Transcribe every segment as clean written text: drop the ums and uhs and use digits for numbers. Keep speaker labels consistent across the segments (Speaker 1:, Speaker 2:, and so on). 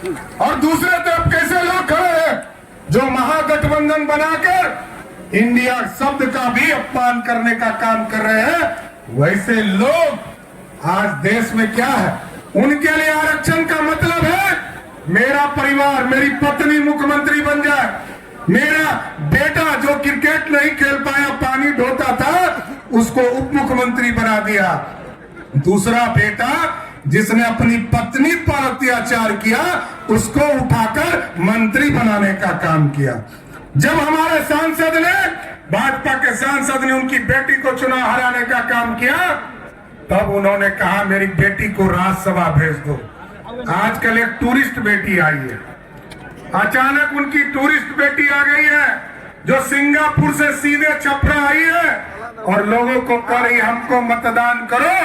Speaker 1: और दूसरे तरफ कैसे लोग खड़े हैं जो महागठबंधन बनाकर इंडिया शब्द का भी अपमान करने का काम कर रहे हैं। वैसे लोग आज देश में क्या है, उनके लिए आरक्षण का मतलब है मेरा परिवार, मेरी पत्नी मुख्यमंत्री बन जाए, मेरा बेटा जो क्रिकेट नहीं खेल पाया, पानी ढोता था, उसको उप मुख्यमंत्री बना दिया। दूसरा बेटा जिसने अपनी पत्नी पर अत्याचार किया, उसको उठाकर मंत्री बनाने का काम किया। जब हमारे सांसद ने, भाजपा के सांसद ने उनकी बेटी को चुनाव हराने का काम किया, तब उन्होंने कहा मेरी बेटी को राज्यसभा भेज दो। आजकल एक टूरिस्ट बेटी आई है, अचानक उनकी टूरिस्ट बेटी आ गई है जो सिंगापुर से सीधे छपरा आई है और लोगों को कह रही हमको मतदान करो।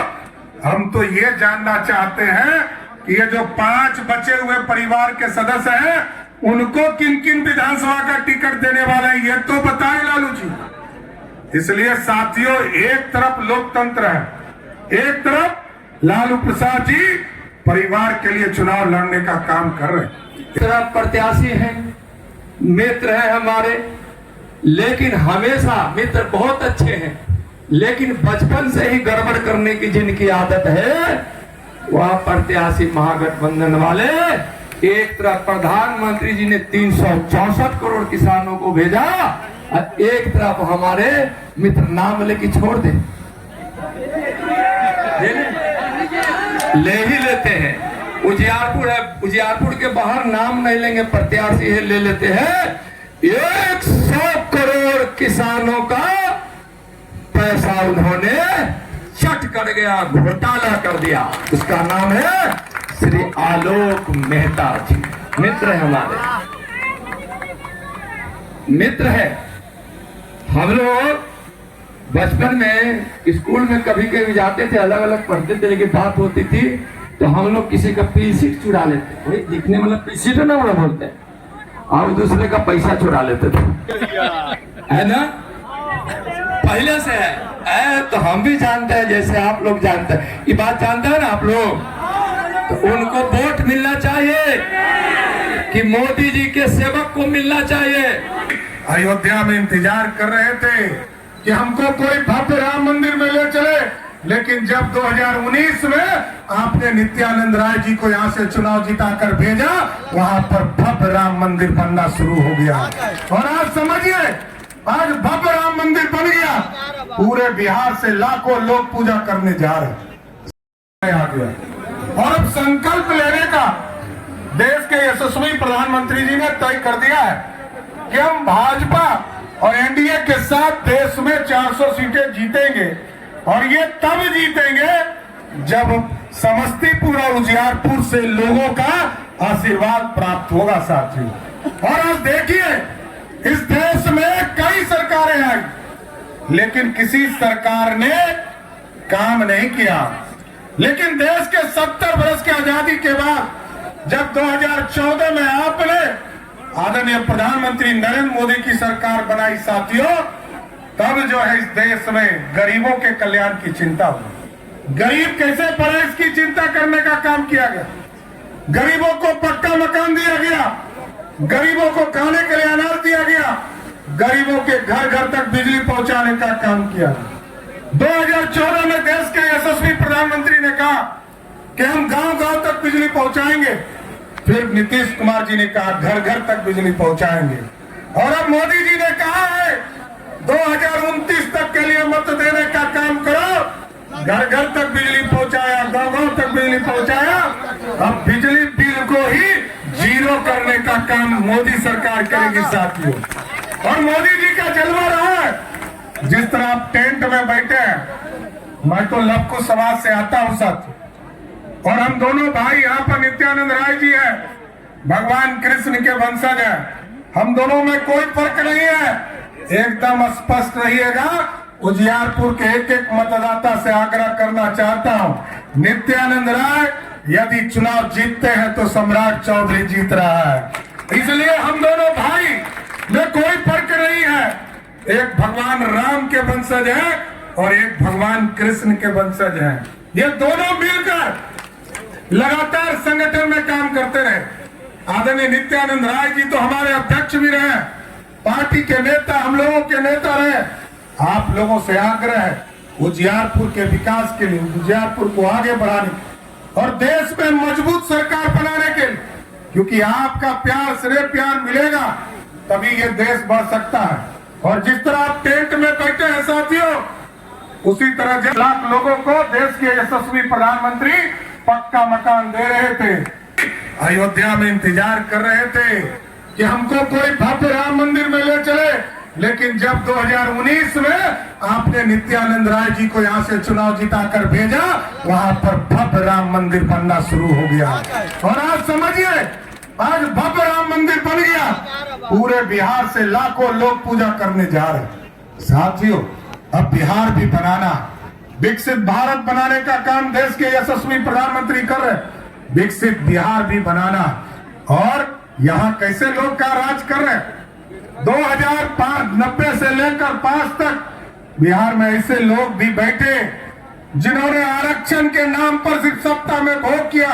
Speaker 1: हम तो ये जानना चाहते हैं कि ये जो 5 बचे हुए परिवार के सदस्य हैं, उनको किन किन विधानसभा का टिकट देने वाले हैं, ये तो बताएं लालू जी। इसलिए साथियों, एक तरफ लोकतंत्र है, एक तरफ लालू प्रसाद जी परिवार के लिए चुनाव लड़ने का काम कर रहे हैं।
Speaker 2: एक तरफ प्रत्याशी हैं, मित्र हैं हमारे, लेकिन हमेशा मित्र बहुत अच्छे हैं, लेकिन बचपन से ही गड़बड़ करने की जिनकी आदत है, वह प्रत्याशी महागठबंधन वाले। एक तरफ प्रधानमंत्री जी ने 364 करोड़ किसानों को भेजा और एक तरफ हमारे मित्र नाम लेके छोड़ दे, ले ही लेते हैं। उजियारपुर है, उजियारपुर के बाहर नाम नहीं लेंगे, प्रत्याशी है, ले लेते हैं। 100 करोड़ किसानों का पैसा उन्होंने चट कर गया, घोटाला कर दिया। उसका नाम है श्री आलोक मेहता जी, मित्र है हमारे, मित्र है। हम लोग बचपन में स्कूल में कभी कभी जाते थे, अलग अलग पढ़ते थे, लेकिन बात होती थी तो हम लोग किसी का पीसीट चुरा लेते, वही दिखने मतलब पीसीट ना बड़ा बोलते हैं, और दूसरे का पैसा चुरा लेते थे, है ना, पहले से है। तो हम भी जानते हैं, जैसे आप लोग जानते हैं, ये बात जानते हैं ना आप लोग। तो उनको वोट मिलना चाहिए कि मोदी जी के सेवक को मिलना चाहिए।
Speaker 1: अयोध्या में इंतजार कर रहे थे कि हमको कोई भव्य राम मंदिर में ले चले, लेकिन जब 2019 में आपने नित्यानंद राय जी को यहाँ से चुनाव जिताकर भेजा, वहाँ पर भव्य राम मंदिर बनना शुरू हो गया। और आज समझिए, आज भव्य राम मंदिर बन गया, पूरे बिहार से लाखों लोग पूजा करने जा रहे आ गया। और अब संकल्प लेने का देश के यशस्वी प्रधानमंत्री जी ने तय कर दिया है कि हम भाजपा और एनडीए के साथ देश में 400 सीटें जीतेंगे। और ये तब जीतेंगे जब समस्तीपुर और उजियारपुर से लोगों का आशीर्वाद प्राप्त होगा साथियों। और आज देखिए, इस देश में कई सरकारें आई, लेकिन किसी सरकार ने काम नहीं किया। लेकिन देश के 70 वर्ष की आजादी के बाद जब 2014 में आपने आदरणीय प्रधानमंत्री नरेंद्र मोदी की सरकार बनाई साथियों, तब जो है इस देश में गरीबों के कल्याण की चिंता हुई। गरीब कैसे पड़े इसकी चिंता करने का काम किया गया। गरीबों को पक्का मकान दिया गया, गरीबों को खाने के लिए अनाज दिया गया, गरीबों के घर घर तक बिजली पहुंचाने का काम किया। 2014 में देश के यशस्वी प्रधानमंत्री ने कहा कि हम गांव गांव तक बिजली पहुंचाएंगे। फिर नीतीश कुमार जी ने कहा घर घर तक बिजली पहुंचाएंगे। और अब मोदी जी ने कहा है 2029 तक के लिए मत देने का काम करो। घर घर तक बिजली पहुंचाया, गांव गांव तक बिजली पहुंचाया। अब बिजली बिल को ही जीरो करने का काम मोदी सरकार करेगी साथियों। और मोदी जी का जलवा रहा है। जिस तरह आप टेंट में बैठे हैं, मैं तो लवकुश समाज से आता हूं साथियों, और हम दोनों भाई यहाँ पर नित्यानंद राय जी हैं, भगवान कृष्ण के वंशज हैं। हम दोनों में कोई फर्क नहीं है, एकदम स्पष्ट रहिएगा। उजियारपुर के एक एक मतदाता से आग्रह करना चाहता हूं, नित्यानंद राय यदि चुनाव जीतते हैं तो सम्राट चौधरी जीत रहा है। इसलिए हम दोनों भाई में कोई फर्क नहीं है। एक भगवान राम के वंशज है और एक भगवान कृष्ण के वंशज हैं। ये दोनों मिलकर लगातार संगठन में काम करते रहे। आदरणीय नित्यानंद राय जी तो हमारे अध्यक्ष भी रहे, पार्टी के नेता, हम लोगों के नेता रहे। आप लोगों से आग्रह है उजियारपुर के विकास के लिए, उजियारपुर को आगे बढ़ाने और देश में मजबूत सरकार बनाने के लिए, क्योंकि आपका प्यार, स्नेह प्यार मिलेगा तभी ये देश बढ़ सकता है। और जिस तरह आप टेंट में बैठे हैं साथियों, उसी तरह 1 लाख लोगों को देश के यशस्वी प्रधानमंत्री पक्का मकान दे रहे थे, अयोध्या में इंतजार कर रहे थे कि हमको कोई भव्य राम मंदिर में ले चले। लेकिन जब 2019 में आपने नित्यानंद राय जी को यहाँ से चुनाव जिताकर भेजा, वहां पर भव्य राम मंदिर बनना शुरू हो गया। और आज समझिए, आज भव्य राम मंदिर बन गया, पूरे बिहार से लाखों लोग पूजा करने जा रहे हैं। साथियों, अब बिहार भी बनाना, विकसित भारत बनाने का काम देश के यशस्वी प्रधानमंत्री कर रहे हैं। विकसित बिहार भी बनाना, और यहाँ कैसे लोग का राज कर रहे हैं। 2090 से लेकर 5 तक बिहार में ऐसे लोग भी बैठे जिन्होंने आरक्षण के नाम पर सिर्फ सत्ता में भोग किया।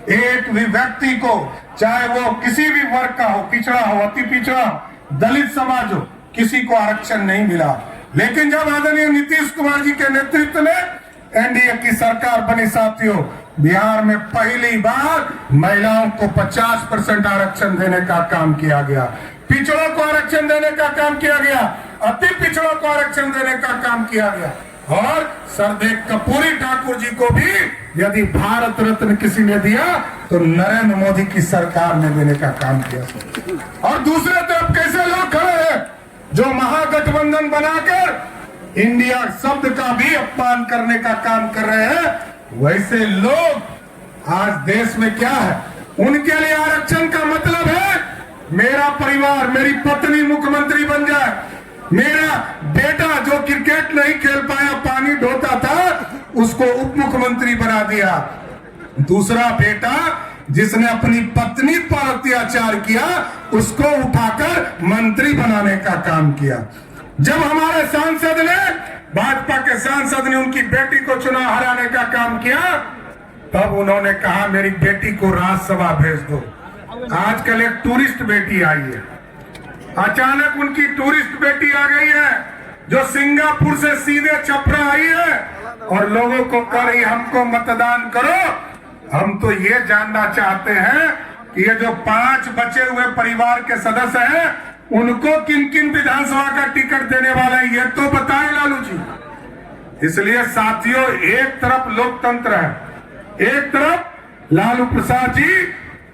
Speaker 1: एक भी व्यक्ति को, चाहे वो किसी भी वर्ग का हो, पिछड़ा हो, अति पिछड़ा हो, दलित समाज हो, किसी को आरक्षण नहीं मिला। लेकिन जब आदरणीय नीतीश कुमार जी के नेतृत्व में एनडीए की सरकार बनी साथियों, बिहार में पहली बार महिलाओं को 50% आरक्षण देने का काम किया गया, पिछड़ों को आरक्षण देने का काम किया गया, अति पिछड़ों को आरक्षण देने का काम किया गया। और सरदेव कपूरी ठाकुर जी को भी यदि भारत रत्न किसी ने दिया तो नरेंद्र मोदी की सरकार ने देने का काम किया। और दूसरे तरफ कैसे लोग खड़े हैं जो महागठबंधन बनाकर इंडिया शब्द का भी अपमान करने का काम कर रहे हैं। वैसे लोग आज देश में क्या है, उनके लिए आरक्षण का मतलब है मेरा परिवार, मेरी पत्नी मुख्यमंत्री बन जाए, मेरा बेटा जो क्रिकेट नहीं खेल पाया, पानी ढोता था, उसको उप मुख्यमंत्री बना दिया, दूसरा बेटा जिसने अपनी पत्नी पर अत्याचार किया उसको उठाकर मंत्री बनाने का काम किया। जब हमारे सांसद ने, भाजपा के सांसद ने उनकी बेटी को चुनाव हराने का काम किया, तब उन्होंने कहा मेरी बेटी को राज्यसभा भेज दो। आजकल एक टूरिस्ट बेटी आई है, अचानक उनकी टूरिस्ट बेटी आ गई है जो सिंगापुर से सीधे छपरा आई है और लोगों को कह रही हमको मतदान करो। हम तो ये जानना चाहते हैं कि ये जो 5 बचे हुए परिवार के सदस्य हैं उनको किन किन विधानसभा का टिकट देने वाले हैं, ये तो बताएं लालू जी। इसलिए साथियों, एक तरफ लोकतंत्र है, एक तरफ लालू प्रसाद जी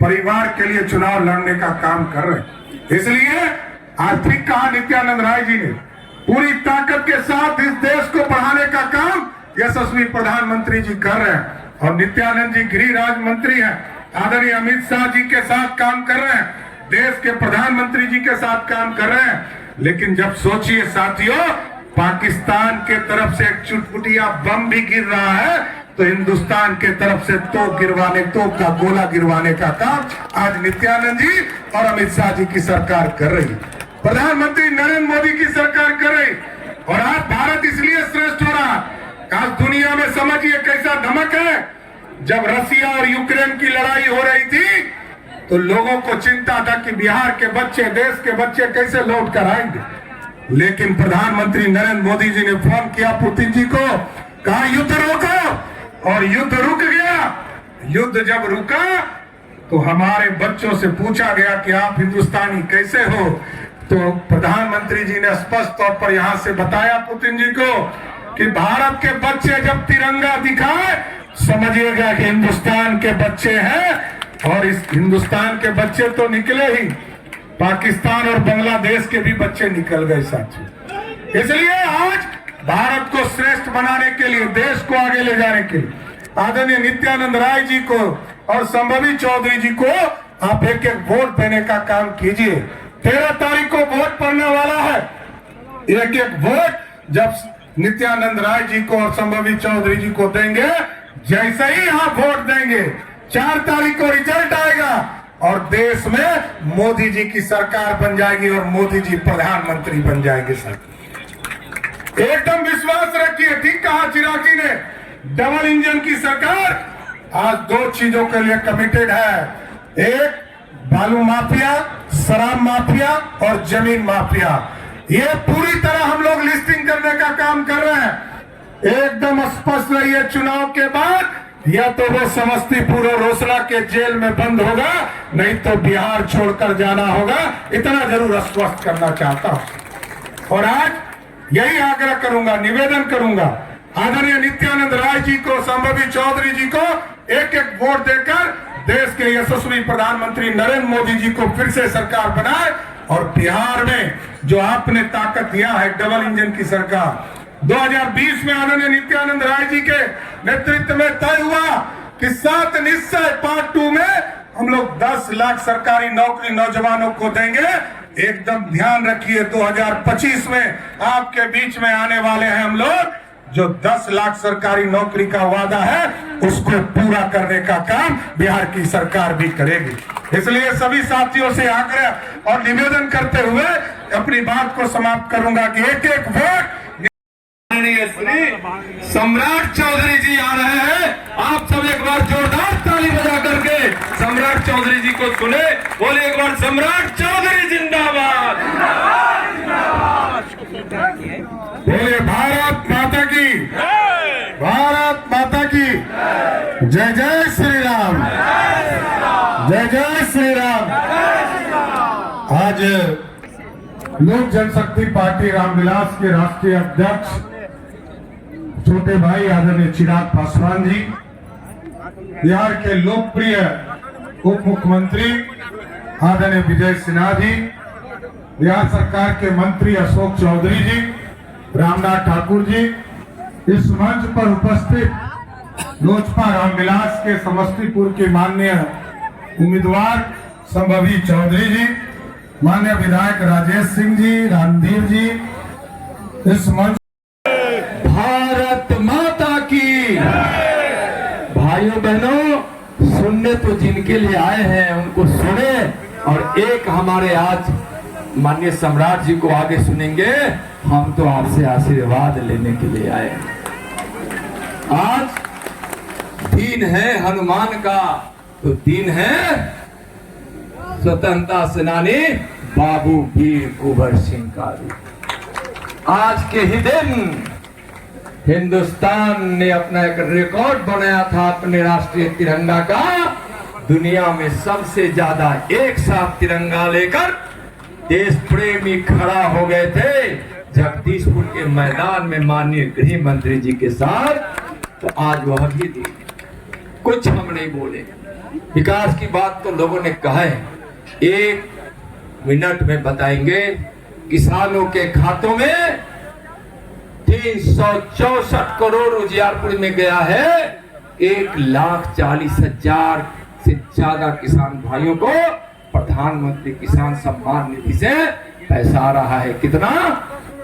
Speaker 1: परिवार के लिए चुनाव लड़ने का काम कर रहे हैं। इसलिए आज ठीक कहा नित्यानंद राय जी ने, पूरी ताकत के साथ इस देश को बढ़ाने का काम यशस्वी प्रधानमंत्री जी कर रहे हैं। और नित्यानंद जी गृह राज्य मंत्री हैं, आदरणीय अमित शाह जी के साथ काम कर रहे हैं, देश के प्रधानमंत्री जी के साथ काम कर रहे हैं। लेकिन जब सोचिए साथियों, पाकिस्तान के तरफ से एक चुटपुटिया बम भी गिर रहा है तो हिंदुस्तान के तरफ से तोप का गोला गिरवाने का काम आज नित्यानंद जी और अमित शाह जी की सरकार कर रही, प्रधानमंत्री नरेंद्र मोदी की सरकार कर रही। और आज भारत इसलिए श्रेष्ठ हो रहा, आज दुनिया में समझिए कैसा धमक है। जब रसिया और यूक्रेन की लड़ाई हो रही थी तो लोगों को चिंता था कि बिहार के बच्चे, देश के बच्चे कैसे लौट कर आएंगे। लेकिन प्रधानमंत्री नरेंद्र मोदी जी ने फोन किया पुतिन जी को, कहा युद्ध रोको, और युद्ध रुक गया। युद्ध जब रुका तो हमारे बच्चों से पूछा गया कि आप हिंदुस्तानी कैसे हो, तो प्रधानमंत्री जी ने स्पष्ट तौर पर यहां से बताया पुतिन जी को कि भारत के बच्चे जब तिरंगा दिखाए समझिएगा कि हिंदुस्तान के बच्चे हैं। और इस हिंदुस्तान के बच्चे तो निकले ही, पाकिस्तान और बांग्लादेश के भी बच्चे निकल गए साथियों। इसलिए आज भारत को श्रेष्ठ बनाने के लिए, देश को आगे ले जाने के लिए आदरणीय नित्यानंद राय जी को और संभवी चौधरी जी को आप एक एक वोट देने का काम कीजिए। 13 तारीख को वोट पड़ने वाला है। एक एक वोट जब नित्यानंद राय जी को और संभवी चौधरी जी को देंगे, जैसे ही आप वोट देंगे 4 तारीख को रिजल्ट आएगा और देश में मोदी जी की सरकार बन जाएगी और मोदी जी प्रधानमंत्री बन जाएंगे। सर एकदम विश्वास रखिए, ठीक कहा चिराग जी ने, डबल इंजन की सरकार आज 2 चीजों के लिए कमिटेड है। एक, बालू माफिया, शराब माफिया और जमीन माफिया, ये पूरी तरह हम लोग लिस्टिंग करने का काम कर रहे हैं। एकदम स्पष्ट रहिए, चुनाव के बाद या तो वो समस्तीपुर और रोसड़ा के जेल में बंद होगा, नहीं तो बिहार छोड़कर जाना होगा। इतना जरूर स्पष्ट करना चाहता हूं। और आज यही आग्रह करूंगा, निवेदन करूंगा, आदरणीय नित्यानंद राय जी को, संभवी चौधरी जी को एक एक वोट देकर देश के यशस्वी प्रधानमंत्री नरेंद्र मोदी जी को फिर से सरकार बनाए। और बिहार में जो आपने ताकत दिया है, डबल इंजन की सरकार, 2020 में आदरणीय नित्यानंद राय जी के नेतृत्व में तय हुआ कि 7 निश्चय पार्ट 2 में हम लोग 10 लाख सरकारी नौकरी नौजवानों को देंगे। एकदम ध्यान रखिए, 2025 में आपके बीच में आने वाले हैं हम लोग, जो 10 लाख सरकारी नौकरी का वादा है उसको पूरा करने का काम बिहार की सरकार भी करेगी। इसलिए सभी साथियों से आग्रह और निवेदन करते हुए अपनी बात को समाप्त करूंगा कि एक एक वोट सम्राट चौधरी जी आ रहे हैं। आप सब एक बार जोरदार ताली बजा करके सम्राट चौधरी जी को सुने। बोले एक बार, सम्राट चौधरी जिंदाबाद। बोले भारत माता की, भारत माता की जय। जय श्री राम, जय जय श्री राम। आज लोक जनशक्ति पार्टी रामविलास के राष्ट्रीय अध्यक्ष छोटे भाई आदरणीय चिराग पासवान जी, बिहार के लोकप्रिय उप मुख्यमंत्री आदरणीय विजय सिन्हा जी, बिहार सरकार के मंत्री अशोक चौधरी जी, रामनाथ ठाकुर जी, इस मंच पर उपस्थित लोजपा रामविलास के समस्तीपुर के माननीय उम्मीदवार संभवी चौधरी जी, माननीय विधायक राजेश सिंह जी, रणधीर जी, इस मंच भारत माता की। भाइयों बहनों, सुनने तो जिनके लिए आए हैं उनको सुने, और एक हमारे आज माननीय सम्राट जी को आगे सुनेंगे। हम तो आपसे आशीर्वाद लेने के लिए आए हैं। आज दिन है हनुमान का, तो दिन है स्वतंत्रता सेनानी बाबू वीर कुंवर सिंह का भी। आज के ही दिन हिंदुस्तान ने अपना एक रिकॉर्ड बनाया था अपने राष्ट्रीय तिरंगा का। दुनिया में सबसे ज्यादा एक साथ तिरंगा लेकर देश प्रेमी खड़ा हो गए थे जगदीशपुर के मैदान में माननीय गृह मंत्री जी के साथ। तो आज वह भी दी, कुछ हम नहीं बोले। विकास की बात तो लोगों ने कहा है, 1 मिनट में बताएंगे। किसानों के खातों में 364 करोड़ उजियारपुर में गया है। 1,40,000 से ज्यादा किसान भाइयों को प्रधानमंत्री किसान सम्मान निधि से पैसा आ रहा है। कितना?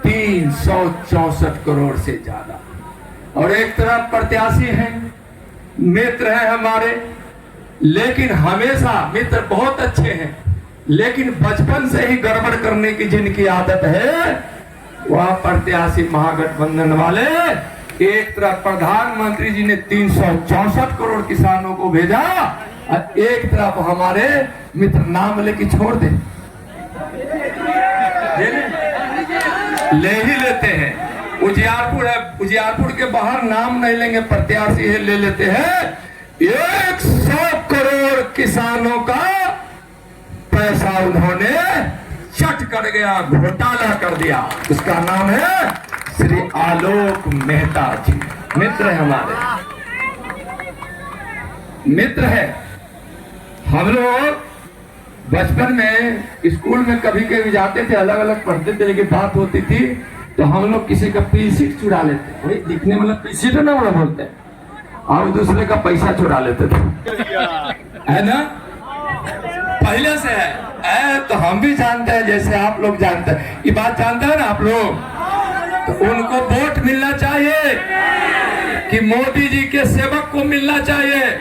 Speaker 1: 364 करोड़ से ज्यादा। और एक तरफ प्रत्याशी हैं, मित्र हैं हमारे, लेकिन हमेशा मित्र बहुत अच्छे हैं, लेकिन बचपन से ही गड़बड़ करने की जिनकी आदत है, वह प्रत्याशी महागठबंधन वाले। एक तरफ प्रधानमंत्री जी ने 364 करोड़ किसानों को भेजा, और एक तरफ हमारे मित्र नाम लेके छोड़ दे, ले ही लेते हैं। उजियारपुर है, उजियारपुर के बाहर नाम नहीं लेंगे, प्रत्याशी है, ले लेते हैं। 100 करोड़ किसानों का पैसा उन्होंने चट कर गया, घोटाला कर दिया। उसका नाम है श्री आलोक मेहता जी। मित्र है हमारे, मित्र है। हम लोग बचपन में स्कूल में कभी कभी जाते थे, अलग अलग पढ़ते थे, लेकिन बात होती थी तो हम लोग किसी का पीसीट चुरा लेते, वही दिखने वाला पीसीट है ना, वो बोलते हैं, और दूसरे का पैसा चुरा लेते थे, है ना? पहले से है, तो हम भी जानते हैं, जैसे आप लोग जानते हैं। ये बात जानते हैं ना आप लोग? तो उनको वोट मिलना चाहिए कि मोदी जी के सेवक को मिलना चाहिए।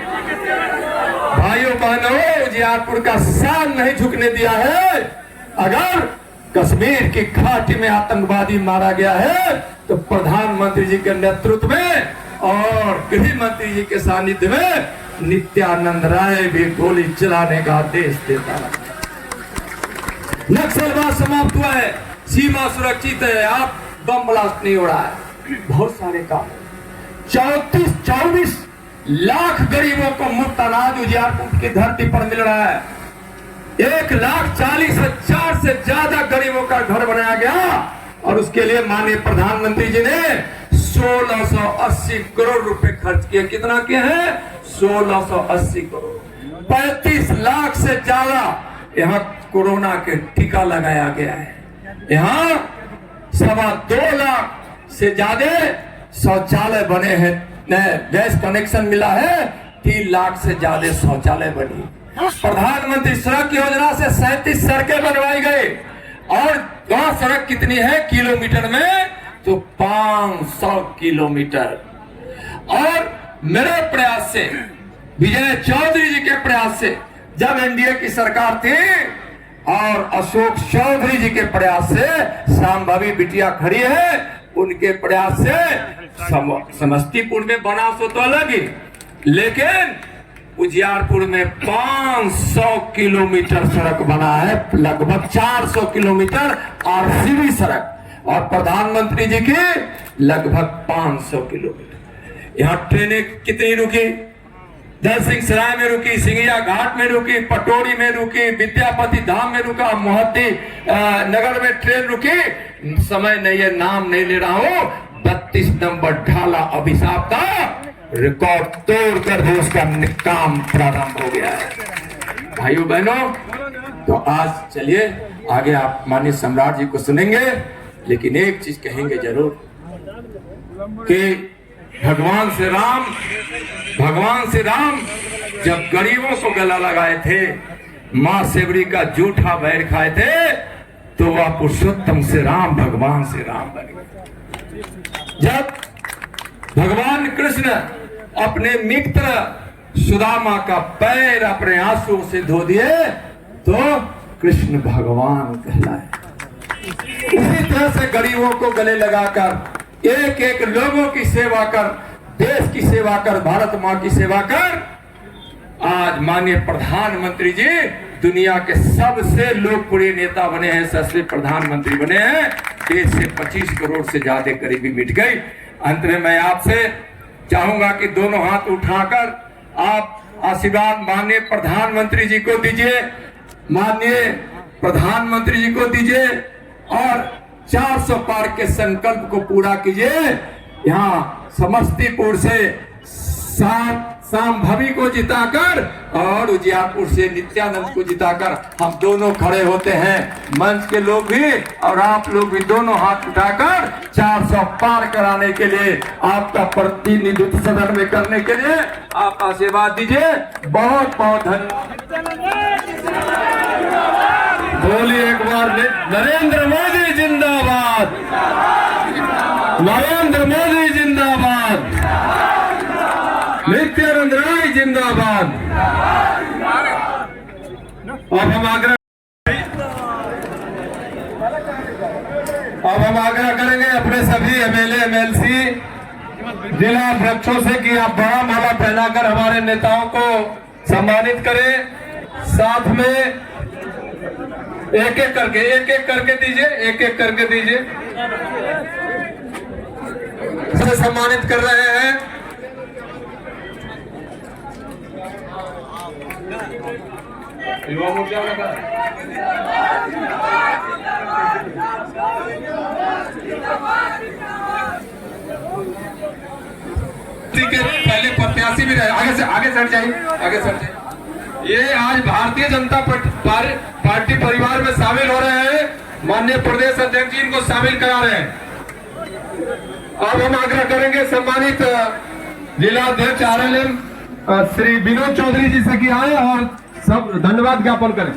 Speaker 1: भाइयों बहनों, उजियारपुर का शान नहीं झुकने दिया है। अगर कश्मीर की घाटी में आतंकवादी मारा गया है तो प्रधानमंत्री जी के नेतृत्व में और गृह मंत्री जी के सानिध्य में
Speaker 2: नित्यानंद राय भी गोली चलाने का आदेश देता रहा। नक्सलवाद समाप्त हुआ है, सीमा सुरक्षित है, आप बम ब्लास्ट नहीं हो रहा है, बहुत सारे काम। 24 लाख गरीबों को मुफ्त अनाज उजियारपुर की धरती पर मिल रहा है। 1,40,000 से ज्यादा गरीबों का घर बनाया गया और उसके लिए माननीय प्रधानमंत्री जी ने 1680 करोड़ रुपए खर्च किए। कितना किए हैं? 1680 करोड़। 35 लाख से ज्यादा यहाँ कोरोना के टीका लगाया गया है। यहाँ 2.25 लाख से ज्यादा शौचालय बने हैं, गैस कनेक्शन मिला है, 3 लाख से ज्यादा शौचालय बनी। प्रधानमंत्री सड़क योजना से 37 सड़कें बनवाई गई और वह सड़क कितनी है किलोमीटर में? तो 500 किलोमीटर। और मेरे प्रयास से, विजय चौधरी जी के प्रयास से, जब एनडीए की सरकार थी और अशोक चौधरी जी के प्रयास से, शांभवी बिटिया खड़ी है, उनके प्रयास से समस्तीपुर में बना सो तो अलग ही, लेकिन उजियारपुर में 500 किलोमीटर सड़क बना है, लगभग 400 किलोमीटर आरसीबी सड़क, और प्रधानमंत्री जी की लगभग 500 किलोमीटर। यहाँ ट्रेनें कितनी रुकी? दल सिंह सराय में रुकी, सिंगिया घाट में रुकी, पटोरी में रुकी, विद्यापति धाम में रुका, मोहद्दी नगर में ट्रेन रुकी। समय नहीं है, नाम नहीं ले रहा हूं। 32 नंबर ढाला अभिशाप का रिकॉर्ड तोड़कर भी उसका काम प्रारंभ हो गया है। भाइयों बहनों, तो आज चलिए आगे आप माननीय सम्राट जी को सुनेंगे, लेकिन एक चीज कहेंगे जरूर कि भगवान श्री राम जब गरीबों को गला लगाए थे, मां सेवरी का जूठा बैर खाए थे, तो वह पुरुषोत्तम श्री राम भगवान श्री राम बने। जब भगवान कृष्ण अपने मित्र सुदामा का पैर अपने आंसुओं से धो दिए तो कृष्ण भगवान कहलाए। इसी तरह से गरीबों को गले लगाकर, एक एक लोगों की सेवा कर, देश की सेवा कर, भारत मां की सेवा कर, आज माननीय प्रधानमंत्री जी दुनिया के सबसे लोकप्रिय नेता बने हैं, सबसे प्रधानमंत्री बने हैं। देश से 25 करोड़ से ज्यादा गरीबी मिट गई। अंत में मैं आपसे चाहूंगा कि दोनों हाथ उठाकर आप आशीर्वाद माननीय प्रधानमंत्री जी को दीजिए, माननीय प्रधानमंत्री जी को दीजिए और 400 पार के संकल्प को पूरा कीजिए। यहाँ समस्तीपुर से शांभवी को जिताकर और उजियारपुर से नित्यानंद को जिताकर हम दोनों खड़े होते हैं। मंच के लोग भी और आप लोग भी दोनों हाथ उठाकर 400 पार कराने के लिए, आपका प्रतिनिधित्व सदन में करने के लिए आप आशीर्वाद दीजिए। बहुत बहुत धन्यवाद। बोलिए एक बार नरेंद्र मोदी जिंदाबाद, नरेंद्र मोदी जिंदाबाद, नित्यानंद राय जिंदाबाद। अब हम आग्रह करेंगे अपने सभी एमएलए एमएलसी जिला अध्यक्षों से कि आप बड़ा माला पहनाकर हमारे नेताओं को सम्मानित करें। साथ में एक एक करके दीजिए, एक एक करके दीजिए। से सम्मानित कर रहे हैं युवा मोर्चा का पहले प्रत्याशी भी रहे। आगे सर जाइए, आगे सर जाइए। ये आज भारतीय जनता पार्टी परिवार में शामिल हो रहे हैं। माननीय प्रदेश अध्यक्ष जी इनको शामिल करा रहे हैं। अब हम आग्रह करेंगे सम्मानित जिला अध्यक्ष आरएलएम श्री विनोद चौधरी जी से कि आए और सब धन्यवाद ज्ञापन करें।